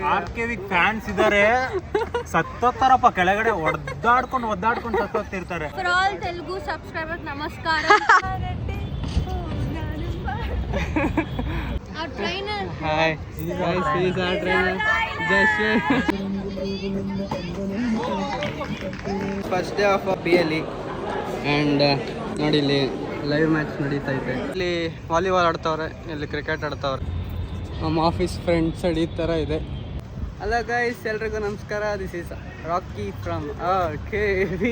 RKV fans ಇದಾರೆ, ಸತ್ತೋಗ್ತಾರಪ್ಪ ಕೆಳಗಡೆ, ಒದ್ದಾಡ್ಕೊಂಡು ಸತ್ತೋಗ್ತಿರ್ತಾರೆ. For all Telugu subscribers, ನಮಸ್ಕಾರ. Our trainer. Hi. Guys, he is our trainer. First day of PLE and ನೋಡಿ ಇಲ್ಲಿ ಲೈವ್ ಮ್ಯಾಚ್ ನಡೀತಾ ಇದೆ. ಇಲ್ಲಿ ವಾಲಿಬಾಲ್ ಆಡ್ತಾವ್ರೆ, ಇಲ್ಲಿ ಕ್ರಿಕೆಟ್ ಆಡ್ತಾವ್ರೆ. ನಮ್ಮ ಆಫೀಸ್ ಫ್ರೆಂಡ್ ಸೈಡ್ ಈ ಥರ ಇದೆ. ಹಲೋ ಗೈಸ್, ಎಲ್ರಿಗೂ ನಮಸ್ಕಾರ. This is Rocky from RKV.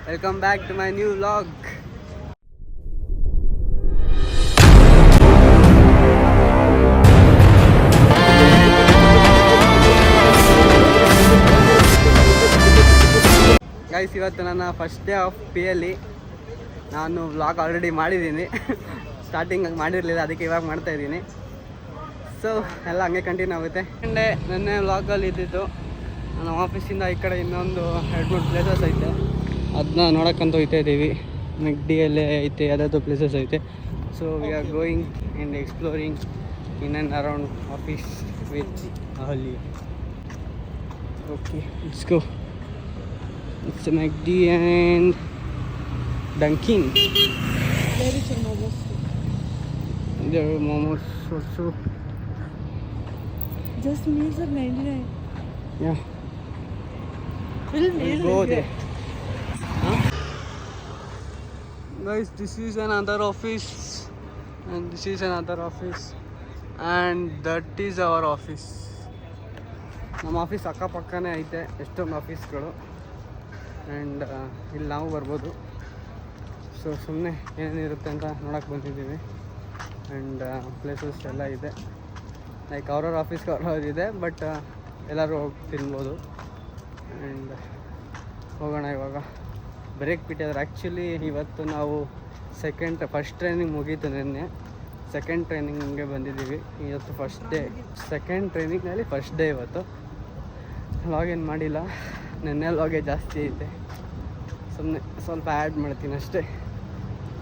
Welcome back to my new vlog. Guys, ಇವತ್ತು ನನ್ನ ಫಸ್ಟ್ ಡೇ ಆಫ್ PLE. ನಾನು ವ್ಲಾಗ್ ಆಲ್ರೆಡಿ ಮಾಡಿದ್ದೀನಿ, ಸ್ಟಾರ್ಟಿಂಗ್ ಮಾಡಿರಲಿಲ್ಲ, ಅದಕ್ಕೆ ಇವಾಗ ಮಾಡ್ತಾಯಿದ್ದೀನಿ. ಸೊ ಎಲ್ಲ ಹಂಗೆ ಕಂಟಿನ್ಯೂ ಆಗುತ್ತೆ. ನೆನ್ನೆ ವ್ಲಾಗಲ್ಲಿ ಇದ್ದಿದ್ದು ನಮ್ಮ ಆಫೀಸಿಂದ ಈ ಕಡೆ ಇನ್ನೊಂದು 2-3 ಪ್ಲೇಸಸ್ ಐತೆ, ಅದನ್ನ ನೋಡೋಕ್ಕಂತ ಹೋಗ್ತಾ ಇದ್ದೀವಿ. ಮೆಗ್ಡಿಯಲ್ಲೇ ಐತೆ, ಯಾವುದಾದ್ರು ಪ್ಲೇಸಸ್ ಐತೆ. So we are going and exploring in and around office with Ahalya. Okay, let's go. It's McD and Dunkin. There are momos also. Just meals are 99. Yeah. We'll go there. Huh? Guys, this is another office and this is another office and that is our office. ನಮ್ಮ office ಅಕ್ಕಪಕ್ಕನೇ ಐತೆ ಎಷ್ಟೊಂದು ಆಫೀಸ್ಗಳು. And ಇಲ್ಲಿ ನಾವು ಬರ್ಬೋದು. So ಸುಮ್ಮನೆ ಏನೇನಿರುತ್ತೆ ಅಂತ ನೋಡೋಕ್ಕೆ ಬಂದಿದ್ದೀವಿ. ಆ್ಯಂಡ್ ಪ್ಲೇಸಸ್ ಎಲ್ಲ ಇದೆ, ಲೈಕ್ ಅವ್ರವ್ರ ಆಫೀಸ್ಗೆ ಅವ್ರವ್ರಿದೆ, ಬಟ್ ಎಲ್ಲರೂ ಹೋಗಿ ತಿನ್ಬೋದು. ಆ್ಯಂಡ್ ಹೋಗೋಣ. ಇವಾಗ ಬ್ರೇಕ್ ಬಿಟ್ಟಿದ್ದಾರೆ. ಆ್ಯಕ್ಚುಲಿ ಇವತ್ತು ನಾವು ಫಸ್ಟ್ ಟ್ರೈನಿಂಗ್ ಮುಗೀತು ನಿನ್ನೆ, ಸೆಕೆಂಡ್ ಟ್ರೈನಿಂಗ್ಗೆ ಬಂದಿದ್ದೀವಿ. ಇವತ್ತು ಫಸ್ಟ್ ಡೇ, ಸೆಕೆಂಡ್ ಟ್ರೈನಿಂಗ್ನಲ್ಲಿ ಫಸ್ಟ್ ಡೇ ಇವತ್ತು. ಲಾಗೇನು ಮಾಡಿಲ್ಲ, ನಿನ್ನೆ ಲಾಗೇ ಜಾಸ್ತಿ ಐತೆ, ಸುಮ್ಮನೆ ಸ್ವಲ್ಪ ಆ್ಯಡ್ ಮಾಡ್ತೀನಿ ಅಷ್ಟೇ.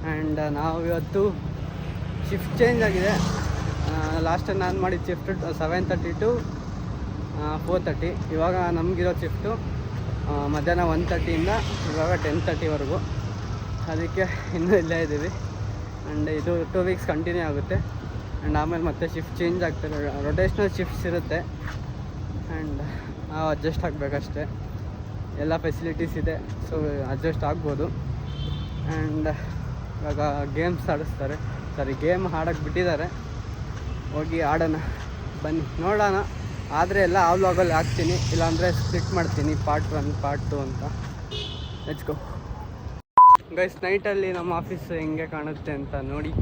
ಆ್ಯಂಡ್ ನಾವು ಇವತ್ತು ಶಿಫ್ಟ್ ಚೇಂಜ್ ಆಗಿದೆ. ಲಾಸ್ಟ್ ಟೈಮ್ ನಾನು ಮಾಡಿದ ಶಿಫ್ಟು 7:30 to 4:30. ಇವಾಗ ನಮಗಿರೋ ಶಿಫ್ಟು ಮಧ್ಯಾಹ್ನ 1:30ಇಂದ ಇವಾಗ 10:30ವರೆಗೂ. ಅದಕ್ಕೆ ಇನ್ನೂ ಇಲ್ಲೇ ಇದ್ದೀವಿ. ಆ್ಯಂಡ್ ಇದು 2 ವೀಕ್ಸ್ ಕಂಟಿನ್ಯೂ ಆಗುತ್ತೆ. ಆ್ಯಂಡ್ ಆಮೇಲೆ ಮತ್ತೆ ಶಿಫ್ಟ್ ಚೇಂಜ್ ಆಗ್ತಾರೆ, ರೊಟೇಷ್ನಲ್ ಶಿಫ್ಟ್ಸ್ ಇರುತ್ತೆ. ಆ್ಯಂಡ್ ನಾವು ಅಡ್ಜಸ್ಟ್ ಆಗಬೇಕಷ್ಟೆ. ಎಲ್ಲ ಫೆಸಿಲಿಟೀಸ್ ಇದೆ, ಸೊ ಅಡ್ಜಸ್ಟ್ ಆಗ್ಬೋದು. ಆ್ಯಂಡ್ ಇವಾಗ ಗೇಮ್ಸ್ ಆಡಿಸ್ತಾರೆ, ಗೇಮ್ ಆಡೋಕ್ಕೆ ಬಿಟ್ಟಿದ್ದಾರೆ. ಹೋಗಿ ಆಡೋಣ ಬನ್ನಿ, ನೋಡೋಣ. ಆದರೆ ಎಲ್ಲ ಆ ವ್ಲಾಗಲ್ಲಿ ಹಾಕ್ತೀನಿ, ಇಲ್ಲಾಂದರೆ ಸ್ಪ್ಲಿಟ್ ಮಾಡ್ತೀನಿ, ಪಾರ್ಟ್ 1 ಪಾರ್ಟ್ 2 ಅಂತ. Let's go. ಗೈಸ್, ನೈಟಲ್ಲಿ ನಮ್ಮ ಆಫೀಸ್ ಹೆಂಗೆ ಕಾಣುತ್ತೆ ಅಂತ ನೋಡಿ.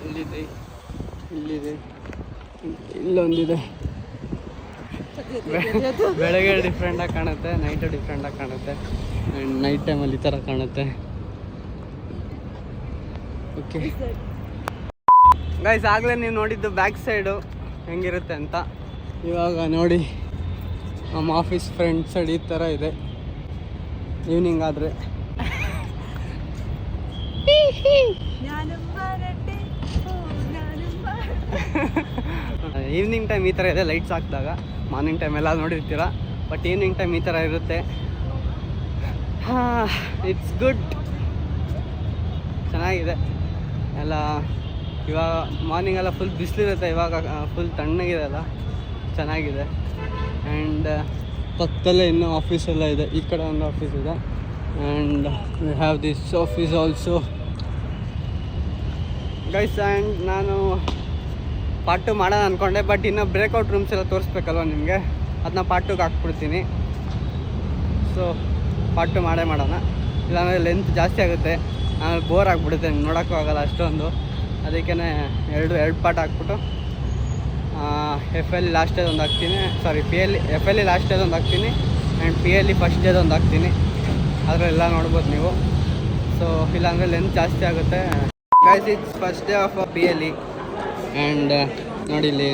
ಇಲ್ಲಿದೆ, ಇಲ್ಲೊಂದಿದೆ. ಬೆಳಗ್ಗೆ ಡಿಫ್ರೆಂಟಾಗಿ ಕಾಣುತ್ತೆ, ನೈಟು ಡಿಫ್ರೆಂಟಾಗಿ ಕಾಣುತ್ತೆ. ಆ್ಯಂಡ್ ನೈಟ್ ಟೈಮಲ್ಲಿ ಈ ಥರ ಕಾಣುತ್ತೆ. ಓಕೆ ಗೈಸ್, ಆಗಲೇ ನೀವು ನೋಡಿದ್ದು ಬ್ಯಾಕ್ ಸೈಡು ಹೆಂಗಿರುತ್ತೆ ಅಂತ. ಇವಾಗ ನೋಡಿ ನಮ್ಮ ಆಫೀಸ್ ಫ್ರಂಟ್ ಸೈಡ್ ಈ ಥರ ಇದೆ. ಈವ್ನಿಂಗ್ ಆದರೆ ಈವ್ನಿಂಗ್ ಟೈಮ್ ಈ ಥರ ಇದೆ, ಲೈಟ್ಸ್ ಹಾಕಿದಾಗ. ಮಾರ್ನಿಂಗ್ ಟೈಮ್ ಎಲ್ಲ ನೋಡಿರ್ತೀರ, ಬಟ್ ಈವ್ನಿಂಗ್ ಟೈಮ್ ಈ ಥರ ಇರುತ್ತೆ. ಇಟ್ಸ್ ಗುಡ್, ಚೆನ್ನಾಗಿದೆ ಎಲ್ಲ. ಇವಾಗ ಮಾರ್ನಿಂಗೆಲ್ಲ ಫುಲ್ ಬಿಸಿಲಿರುತ್ತೆ, ಇವಾಗ ಫುಲ್ ತಣ್ಣಗಿದೆಲ್ಲ, ಚೆನ್ನಾಗಿದೆ. ಆ್ಯಂಡ್ ಪಕ್ಕದಲ್ಲೇ ಇನ್ನೂ ಆಫೀಸೆಲ್ಲ ಇದೆ. ಈ ಕಡೆ ಒಂದು ಆಫೀಸ್ ಇದೆ. And we have this office also guys. And ನಾನು ಪಾರ್ಟ್ 2 ಮಾಡೋಣ ಅಂದ್ಕೊಂಡೆ, ಬಟ್ ಇನ್ನೂ ಬ್ರೇಕ್ಔಟ್ ರೂಮ್ಸ್ ಎಲ್ಲ ತೋರಿಸ್ಬೇಕಲ್ವ ನಿಮಗೆ, ಅದನ್ನ ಪಾರ್ಟ್ 2ಗೆ ಹಾಕ್ಬಿಡ್ತೀನಿ. ಸೊ ಪಾರ್ಟ್ 2 ಮಾಡೋಣ, ಇಲ್ಲಾಂದರೆ ಲೆಂತ್ ಜಾಸ್ತಿ ಆಗುತ್ತೆ, ಆಮೇಲೆ ಬೋರ್ ಆಗಿಬಿಡುತ್ತೆ, ನೋಡೋಕ್ಕೂ ಆಗೋಲ್ಲ ಅಷ್ಟೊಂದು. ಅದಕ್ಕೇ ಎರಡು ಪಾರ್ಟ್ ಹಾಕ್ಬಿಟ್ಟು FLE ಲಾಸ್ಟ್ ಡೇದು ಒಂದು ಹಾಕ್ತೀನಿ, FLE ಲಾಸ್ಟ್ ಡೇದು ಒಂದು ಹಾಕ್ತೀನಿ, ಆ್ಯಂಡ್ PLE ಫಸ್ಟ್ ಡೇದು ಒಂದು ಹಾಕ್ತೀನಿ. ಅದರೆಲ್ಲ ನೋಡ್ಬೋದು ನೀವು. ಸೊ ಇಲ್ಲಾಂದರೆ ಲೆಂತ್ ಜಾಸ್ತಿ ಆಗುತ್ತೆ. Guys, it's first day of PLE. And ನೋಡಿ ಇಲ್ಲಿ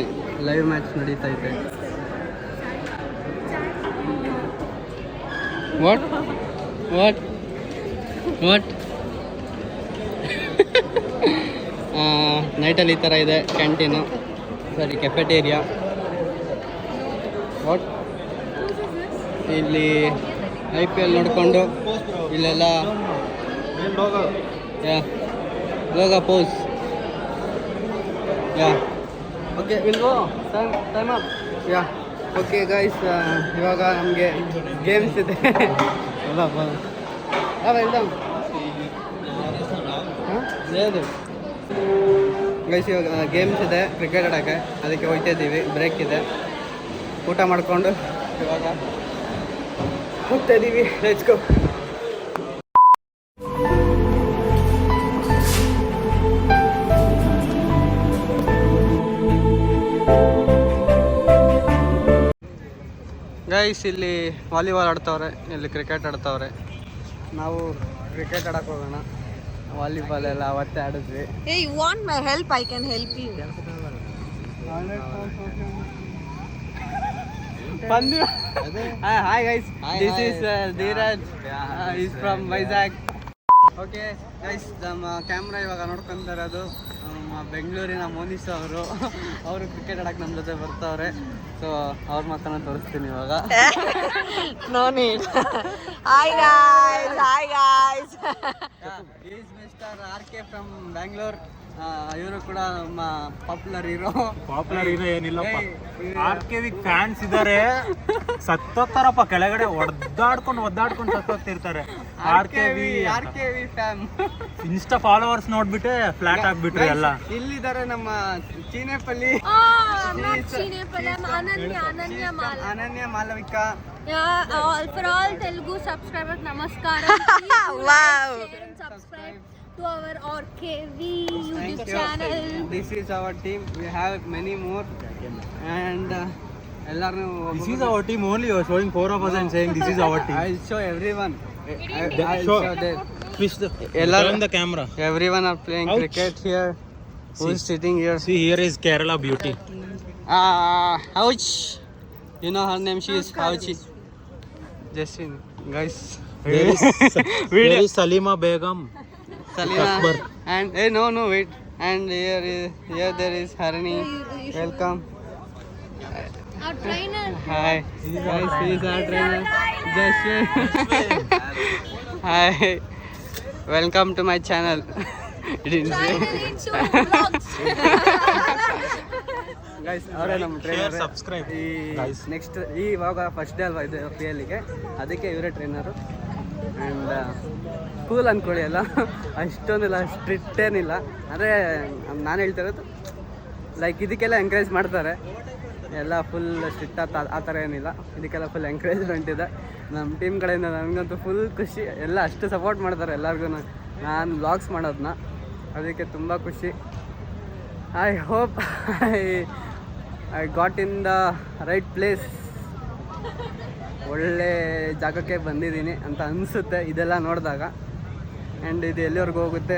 ಲೈವ್ ಮ್ಯಾಚ್ ನಡೀತಾ ಇದೆ. ವಾಟ್ ನೈಟಲ್ಲಿ ಈ ಥರ ಇದೆ ಕ್ಯಾಂಟೀನು, ಕೆಫೆಟೇರಿಯಾ. ವಾಟ್ ಇಲ್ಲಿ IPL ನೋಡಿಕೊಂಡು ಇಲ್ಲೆಲ್ಲ ಯಾ ಲೋಗ ಪೋಸ್ ಯಾ ಓಕೆ ವಿಲ್ವೋ time up yeah okay guys ಇವಾಗ ನಮಗೆ ಗೇಮ್ಸ್ ಇದೆ ಗೈಸ್ ಇವಾಗ ಗೇಮ್ಸ್ ಇದೆ ಕ್ರಿಕೆಟ್ ಆಡೋಕ್ಕೆ, ಅದಕ್ಕೆ ಹೋಗ್ತಾ ಇದ್ದೀವಿ. ಬ್ರೇಕ್ ಇದೆ, ಊಟ ಮಾಡಿಕೊಂಡು ಇವಾಗ ಹೋಗ್ತಾ ಇದ್ದೀವಿ. Let's go. ಗೈಸ್ ಇಲ್ಲಿ ವಾಲಿಬಾಲ್ ಆಡ್ತವ್ರೆ, ಇಲ್ಲಿ ಕ್ರಿಕೆಟ್ ಆಡ್ತವ್ರೆ. ನಾವು ಕ್ರಿಕೆಟ್ ಆಡಕ್ಕೆ ಹೋಗೋಣ. ವಾಲಿಬಾಲ್ ಎಲ್ಲ ಅವತ್ತೇ ಆಡಿದ್ವಿ. Hey, you want my help? I can help you. Hi guys, this is Dheeraj. He's from Vizag. Okay guys, ನಮ್ಮ ಕ್ಯಾಮ್ರಾ ಇವಾಗ ನೋಡ್ಕೊಂತ ಇರೋದು ನಮ್ಮ ಬೆಂಗಳೂರಿನ ಮೋನಿಸ್ ಅವರು ಕ್ರಿಕೆಟ್ ಆಡಕ್ಕೆ ನಮ್ಮ ಜೊತೆ ಬರ್ತಾವ್ರೆ. ಸೊ ಅವ್ರ ಮಾತನ್ನ ತೋರಿಸ್ತೀನಿ ಇವಾಗ. No need. Hi guys. Hi guys. Is mister RK from Bangalore. ಇವರು ಕೂಡ ನಮ್ಮ ಪಾಪ್ಯುಲರ್ ಹೀರೋ. ಪಾಪ್ಯುಲರ್ ಹೀರೋ ಏನಿಲ್ಲಪ್ಪ, RKV ಫ್ಯಾನ್ಸ್ ಇದಾರೆ, ಸತ್ತೋಗ್ತಾರಪ್ಪ ಕೆಳಗಡೆ, ಒದ್ದಾಡ್ಕೊಂಡು ಸತ್ತೋಗ್ತಿರ್ತಾರೆ. RKV fan. ಇನ್ಸ್ಟಾ ಫಾಲೋವರ್ಸ್ ನೋಡ್ಬಿಟ್ಟೆ ಫ್ಲಾಟ್ ಆಗ್ಬಿಟ್ರಿ ಎಲ್ಲ. ಇಲ್ಲಿದ್ದಾರೆ ನಮ್ಮ Chinepalli Ananya Malavika. For all Telugu subscribers, namaskaram. Wow. Share and subscribe to our RKV YouTube channel. This is our team. We have many more. And ಎಲ್ಲರೂ This is our team only. You are showing 4 of us and saying this is our team. I'll show everyone. I'll Show. show them. Twist the, ಎಲ್ಲರೂ turn the camera. Everyone are playing Ouch. cricket here. Who's sitting here? See, here is Kerala beauty. Ouch. You know her name? She is Ouchie. Justin, guys. There is Salima Begum. Salina. Akbar. And hey, no, wait. And here there is Harini. Welcome. Our trainer. Hi. Guys, he is our trainer. Justin. Hi. Welcome to my channel. It didn't say. Finally, soon vlogs. Guys ಅವರೇ ನಮ್ಮ Share, trainer. subscribe. ಈ Guys. Next ಇವಾಗ first day ಅಲ್ವಾ ಇದು PLಗೆ, ಅದಕ್ಕೆ ಇವರೇ trainer. And cool ಅಂದ್ಕೊಳ್ಳಿ, ಎಲ್ಲ ಅಷ್ಟೊಂದಿಲ್ಲ, ಸ್ಟ್ರಿಕ್ಟ್ ಏನಿಲ್ಲ. ಅಂದರೆ ನಾನು ಹೇಳ್ತಾ ಇರೋದು ಲೈಕ್ ಇದಕ್ಕೆಲ್ಲ ಎಂಕರೇಜ್ ಮಾಡ್ತಾರೆ, ಎಲ್ಲ ಫುಲ್ ಸ್ಟ್ರಿಕ್ಟ್ ಆ ಥರ ಏನಿಲ್ಲ. ಇದಕ್ಕೆಲ್ಲ ಫುಲ್ ಎಂಕರೇಜ್ಮೆಂಟ್ ಇದೆ ನಮ್ಮ ಟೀಮ್ ಕಡೆಯಿಂದ. ನನಗಂತೂ ಫುಲ್ ಖುಷಿ, ಎಲ್ಲ ಅಷ್ಟು ಸಪೋರ್ಟ್ ಮಾಡ್ತಾರೆ ಎಲ್ಲರಿಗೂ. ನಾನು ವ್ಲಾಗ್ಸ್ ಮಾಡೋದನ್ನ, ಅದಕ್ಕೆ ತುಂಬ ಖುಷಿ. I hope I got in the right place. ಒಳ್ಳೆ ಜಾಗಕ್ಕೆ ಬಂದಿದ್ದೀನಿ ಅಂತ ಅನಿಸುತ್ತೆ ಇದೆಲ್ಲ ನೋಡಿದಾಗ. ಆ್ಯಂಡ್ ಇದು ಎಲ್ಲಿವರೆಗೂ ಹೋಗುತ್ತೆ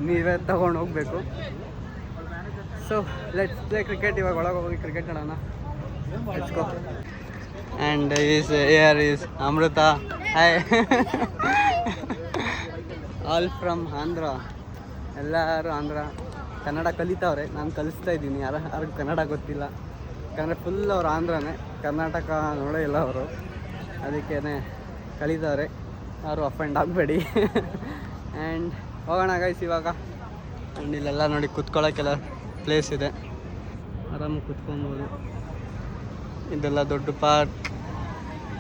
ನೀವೇ ತಗೊಂಡು ಹೋಗಬೇಕು. So let's play cricket. ಇವಾಗ ಒಳಗೆ ಹೋಗಿ ಕ್ರಿಕೆಟ್ ಆಡೋಣ. Let's go. And is Amrita. Hi. All from Andhra. ಎಲ್ಲರೂ ಆಂಧ್ರ. ಕನ್ನಡ ಕಲಿತಾವ್ರೆ, ನಾನು ಕಲಿಸ್ತಾ ಇದ್ದೀನಿ. ಯಾರಿಗೂ ಕನ್ನಡ ಗೊತ್ತಿಲ್ಲ, ಯಾಕಂದರೆ ಫುಲ್ ಅವ್ರು ಆಂಧ್ರನೇ, ಕರ್ನಾಟಕ ನೋಡೇ ಇಲ್ಲ ಅವರು. ಅದಕ್ಕೇ ಕಲಿತಾವ್ರೆ, ಯಾರು ಅಫೆಂಡ್ ಆಗಬೇಡಿ. ಆ್ಯಂಡ್ ಹೋಗೋಣ ಗೈಸ್ ಇವಾಗ. ಆ್ಯಂಡ್ ಇಲ್ಲೆಲ್ಲ ನೋಡಿ ಕುತ್ಕೊಳ್ಳೋಕ್ಕೆಲ್ಲ ಪ್ಲೇಸ್ ಇದೆ, ಆರಾಮಾಗಿ ಕುತ್ಕೊಬೋದು. ಇದೆಲ್ಲ ದೊಡ್ಡ ಪಾರ್ಕ್,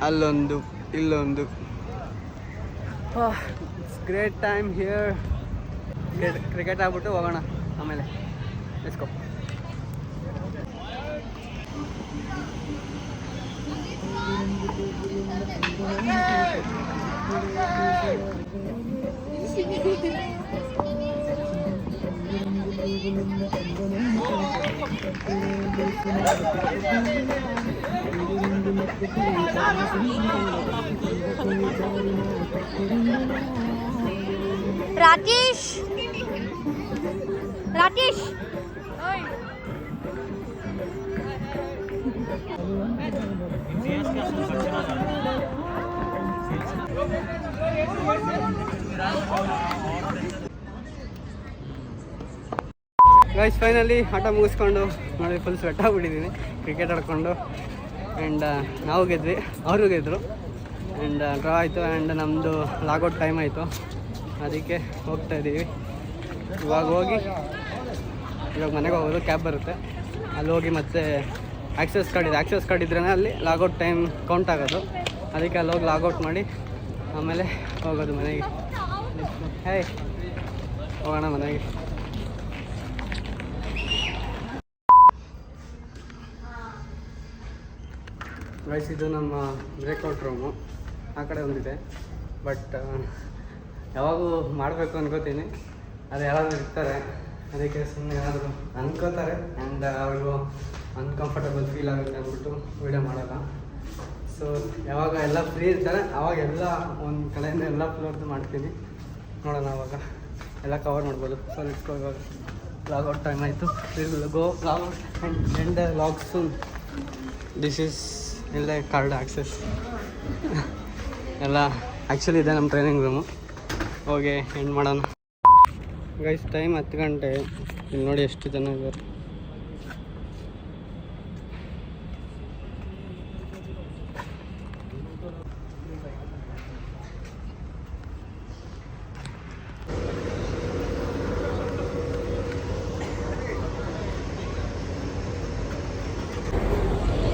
ಅಲ್ಲೊಂದು ಇಲ್ಲೊಂದು. It's great time here. Cricket ಆಗ್ಬಿಟ್ಟು ಹೋಗೋಣ ಆಮೇಲೆ. Let's go. Rajesh. Guys finally ಆಟ ಮುಗಿಸ್ಕೊಂಡು ನೋಡಿ ಫುಲ್ ಸ್ವೆಟ್ ಆಗಿಬಿಟ್ಟಿದ್ದೀನಿ ಕ್ರಿಕೆಟ್ ಆಡ್ಕೊಂಡು. ಆ್ಯಂಡ್ ನಾವು ಗೆದ್ವಿ, ಅವರು ಗೆದ್ದರು. ಆ್ಯಂಡ್ ಡ್ರಾ ಆಯಿತು. ಆ್ಯಂಡ್ ನಮ್ಮದು ಲಾಗೌಟ್ ಟೈಮ್ ಆಯಿತು, ಅದಕ್ಕೆ ಹೋಗ್ತಾಯಿದ್ದೀವಿ. ಇವಾಗ ಮನೆಗೆ ಹೋಗೋದು, ಕ್ಯಾಬ್ ಬರುತ್ತೆ, ಅಲ್ಲಿ ಹೋಗಿ ಮತ್ತೆ ಆಕ್ಸೆಸ್ ಕಾರ್ಡ್ ಇದ್ರೇ ಅಲ್ಲಿ ಲಾಗೌಟ್ ಟೈಮ್ ಕೌಂಟ್ ಆಗೋದು. ಅದಕ್ಕೆ ಅಲ್ಲಿ ಹೋಗಿ ಲಾಗೌಟ್ ಮಾಡಿ ಆಮೇಲೆ ಹೋಗೋದು ಮನೆಗೆ. ಹೋಗೋಣ ಮನೆಗೆ. ಗೈಸ್, ಇದು ನಮ್ಮ ಬ್ರೇಕ್ಔಟ್ ರೂಮು. ಆ ಕಡೆ ಒಂದಿದೆ, ಬಟ್ ಯಾವಾಗೂ ಮಾಡಬೇಕು ಅನ್ಕೋತೀನಿ. ಅದು ಯಾರಾದರೂ ಇರ್ತಾರೆ, ಅದಕ್ಕೆ ಸುಮ್ಮನೆ ಏನಾದರೂ ಅನ್ಕೋತಾರೆ ಆ್ಯಂಡ್ ಅವ್ರಿಗೂ ಅನ್ಕಂಫರ್ಟಬಲ್ ಫೀಲ್ ಆಗುತ್ತೆ ಅಂದ್ಬಿಟ್ಟು ವೀಡಿಯೋ ಮಾಡೋಲ್ಲ. ಸೊ ಯಾವಾಗ ಎಲ್ಲ ಫ್ರೀ ಇರ್ತಾರೆ ಅವಾಗೆಲ್ಲ ಒಂದು ಕಡೆಯಿಂದ ಎಲ್ಲ ಫ್ಲೋರ್ದು ಮಾಡ್ತೀನಿ. ನೋಡೋಣ ಅವಾಗ ಎಲ್ಲ ಕವರ್ ಮಾಡ್ಬೋದು. ಸೊ ಇಟ್ಕೋ, ಇವಾಗ ಲಾಗೌಟ್ ಟೈಮ್ ಆಯಿತು. Go logout and log soon. This is ಇಲ್ಲ ಕಾರ್ಡ್ ಆಕ್ಸೆಸ್ ಎಲ್ಲ ಆ್ಯಕ್ಚುಲಿ ಇದೆ ನಮ್ಮ ಟ್ರೈನಿಂಗ್ ರೂಮು. ಹೋಗಿ ಎಂಡ್ ಮಾಡೋಣ. ಗೈಸ್, ಟೈಮ್ 10 ಗಂಟೆ. ಇಲ್ಲಿ ನೋಡಿ ಎಷ್ಟು ಜನ ಇದ್ದಾರೆ.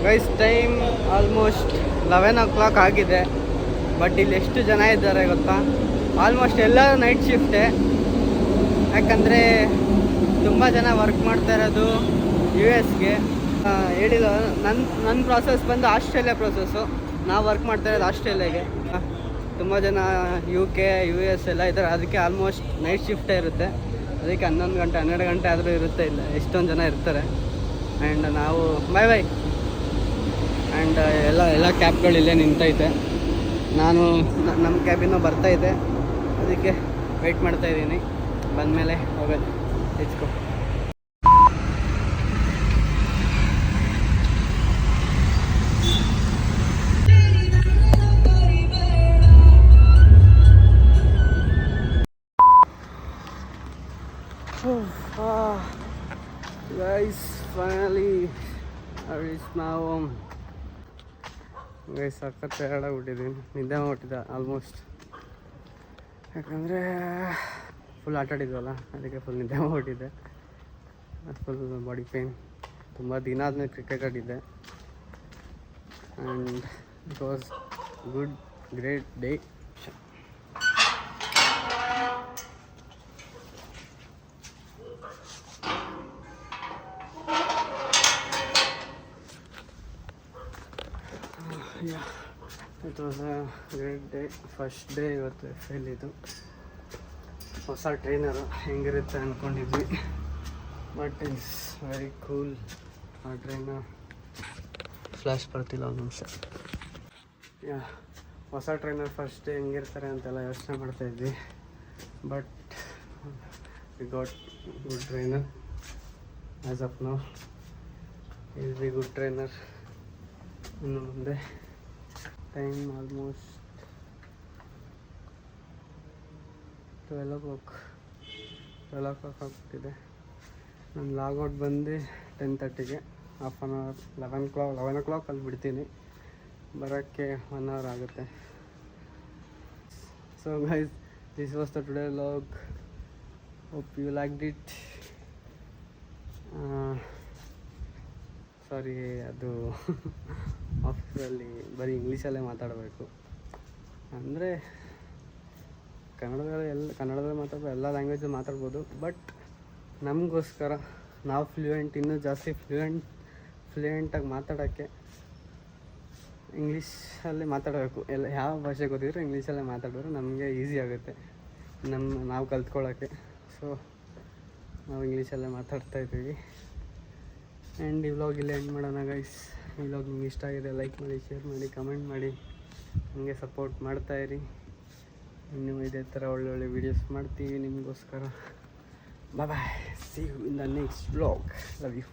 ಗೈಸ್, ಟೈಮ್ ಆಲ್ಮೋಸ್ಟ್ 11 o'clock ಆಗಿದೆ. ಬಟ್ ಇಲ್ಲಿ ಎಷ್ಟು ಜನ ಇದ್ದಾರೆ ಗೊತ್ತಾ? ಆಲ್ಮೋಸ್ಟ್ ಎಲ್ಲ ನೈಟ್ ಶಿಫ್ಟೇ. ಯಾಕಂದರೆ ತುಂಬ ಜನ ವರ್ಕ್ ಮಾಡ್ತಾ ಇರೋದು US-ಗೆ. ಹೇಳಿಲ್ಲ, ನನ್ನ ಪ್ರಾಸೆಸ್ ಬಂದು ಆಸ್ಟ್ರೇಲಿಯಾ ಪ್ರಾಸೆಸ್ಸು. ನಾವು ವರ್ಕ್ ಮಾಡ್ತಾ ಇರೋದು ಆಸ್ಟ್ರೇಲಿಯಾಗೆ. ತುಂಬ ಜನ UK US ಎಲ್ಲ ಇದ್ದಾರೆ. ಅದಕ್ಕೆ ಆಲ್ಮೋಸ್ಟ್ ನೈಟ್ ಶಿಫ್ಟೇ ಇರುತ್ತೆ. ಅದಕ್ಕೆ 11 ಗಂಟೆ 12 ಗಂಟೆ ಆದರೂ ಇರುತ್ತೆ. ಇಲ್ಲ ಎಷ್ಟೊಂದು ಜನ ಇರ್ತಾರೆ. ಆ್ಯಂಡ್ ನಾವು ಬೈ ಆ್ಯಂಡ್ ಎಲ್ಲ ಕ್ಯಾಬ್ಗಳಿಲ್ಲೇ ನಿಂತೈತೆ. ನಾನು ನಮ್ಮ ಕ್ಯಾಬಿನೂ ಬರ್ತಾಯಿದೆ, ಅದಕ್ಕೆ ವೆಯ್ಟ್ ಮಾಡ್ತಾಯಿದ್ದೀನಿ. ಬಂದಮೇಲೆ ಹೋಗೋದು ಹೆಚ್ಕೊ. Guys, finally I reached my home. Guys, ಸಖತ್ ಟಯರ್ಡಾಗ್ಬಿಟ್ಟಿದ್ದೀನಿ, ನಿದ್ದೆ ಮಾಡ್ಬಿಟ್ಟಿದ್ದೆ ಆಲ್ಮೋಸ್ಟ್. ಯಾಕಂದರೆ ಫುಲ್ ಆಟಾಡಿದ್ವಲ್ಲ, ಅದಕ್ಕೆ ಫುಲ್ ನಿದ್ದೆ ಮಾಡ್ಬಿಟ್ಟಿದ್ದೆ. Full body pain. ತುಂಬ ದಿನ ಆದಮೇಲೆ ಕ್ರಿಕೆಟ್ ಆಡಿದ್ದೆ. And it was great day. It was a great day. First day ಇವತ್ತು FL ಇದು. ಹೊಸ ಟ್ರೈನರು ಹೆಂಗಿರುತ್ತೆ ಅಂದ್ಕೊಂಡಿದ್ವಿ, ಬಟ್ ಇಟ್ಸ್ ವೆರಿ ಕೂಲ್. ಆ ಟ್ರೈನರ್ ಫ್ಲ್ಯಾಶ್ ಬರ್ತಿಲ್ಲ, ಒಂದು ನಿಮಿಷ. ಹೊಸ ಟ್ರೈನರ್ ಫಸ್ಟ್ ಡೇ ಹೆಂಗಿರ್ತಾರೆ ಅಂತೆಲ್ಲ ಯೋಚನೆ ಮಾಡ್ತಾಯಿದ್ವಿ. But we got good trainer as of now. Is the good trainer. ಇನ್ನು ಮುಂದೆ ಟೈಮ್ ಆಲ್ಮೋಸ್ಟ್ 12 o'clock ಆಗ್ಬಿಟ್ಟಿದೆ. ನಾನು ಲಾಗೌಟ್ ಬಂದು 10:30ಗೆ. ಹಾಫ್ ಆನ್ ಅವರ್ 11 o'clock ಅಲ್ಲಿ ಬಿಡ್ತೀನಿ. ಬರೋಕ್ಕೆ 1 hour ಆಗುತ್ತೆ. So guys, this was the today vlog. Hope you liked it. Sorry, ಅದು ಆಫೀಸಲ್ಲಿ ಬರೀ ಇಂಗ್ಲೀಷಲ್ಲೇ ಮಾತಾಡಬೇಕು. ಅಂದರೆ ಕನ್ನಡದಲ್ಲಿ ಮಾತಾಡ್ಬೋದು, ಎಲ್ಲ ಲ್ಯಾಂಗ್ವೇಜಲ್ಲಿ ಮಾತಾಡ್ಬೋದು. ಬಟ್ ನಮಗೋಸ್ಕರ ನಾವು ಇನ್ನೂ ಜಾಸ್ತಿ ಫ್ಲೂಯೆಂಟಾಗಿ ಮಾತಾಡೋಕ್ಕೆ ಇಂಗ್ಲೀಷಲ್ಲಿ ಮಾತಾಡಬೇಕು. ಯಾವ ಭಾಷೆ ಗೊತ್ತಿದ್ರು ಇಂಗ್ಲೀಷಲ್ಲೇ ಮಾತಾಡಿದ್ರೆ ನಮಗೆ ಈಸಿ ಆಗುತ್ತೆ ನಾವು ಕಲ್ತ್ಕೊಳ್ಳೋಕ್ಕೆ. ಸೊ ನಾವು ಇಂಗ್ಲೀಷಲ್ಲೇ ಮಾತಾಡ್ತಾಯಿದ್ದೀವಿ. ಆ್ಯಂಡ್ ಈ ವ್ಲಾಗ್ ಇಲ್ಲೇ ಎಂಡ್ ಮಾಡೋಣ ಗೈಸ್. ಈ ವ್ಲಾಗ್ ನಿಮ್ಗೆ ಇಷ್ಟ ಆಗಿದೆ ಲೈಕ್ ಮಾಡಿ, ಶೇರ್ ಮಾಡಿ, ಕಮೆಂಟ್ ಮಾಡಿ, ಹಂಗೆ ಸಪೋರ್ಟ್ ಮಾಡ್ತಾಯಿರಿ. ಇನ್ನೂ ಇದೇ ಥರ ಒಳ್ಳೊಳ್ಳೆ ವೀಡಿಯೋಸ್ ಮಾಡ್ತೀವಿ ನಿಮಗೋಸ್ಕರ. Bye, see you in the next vlog. Love you.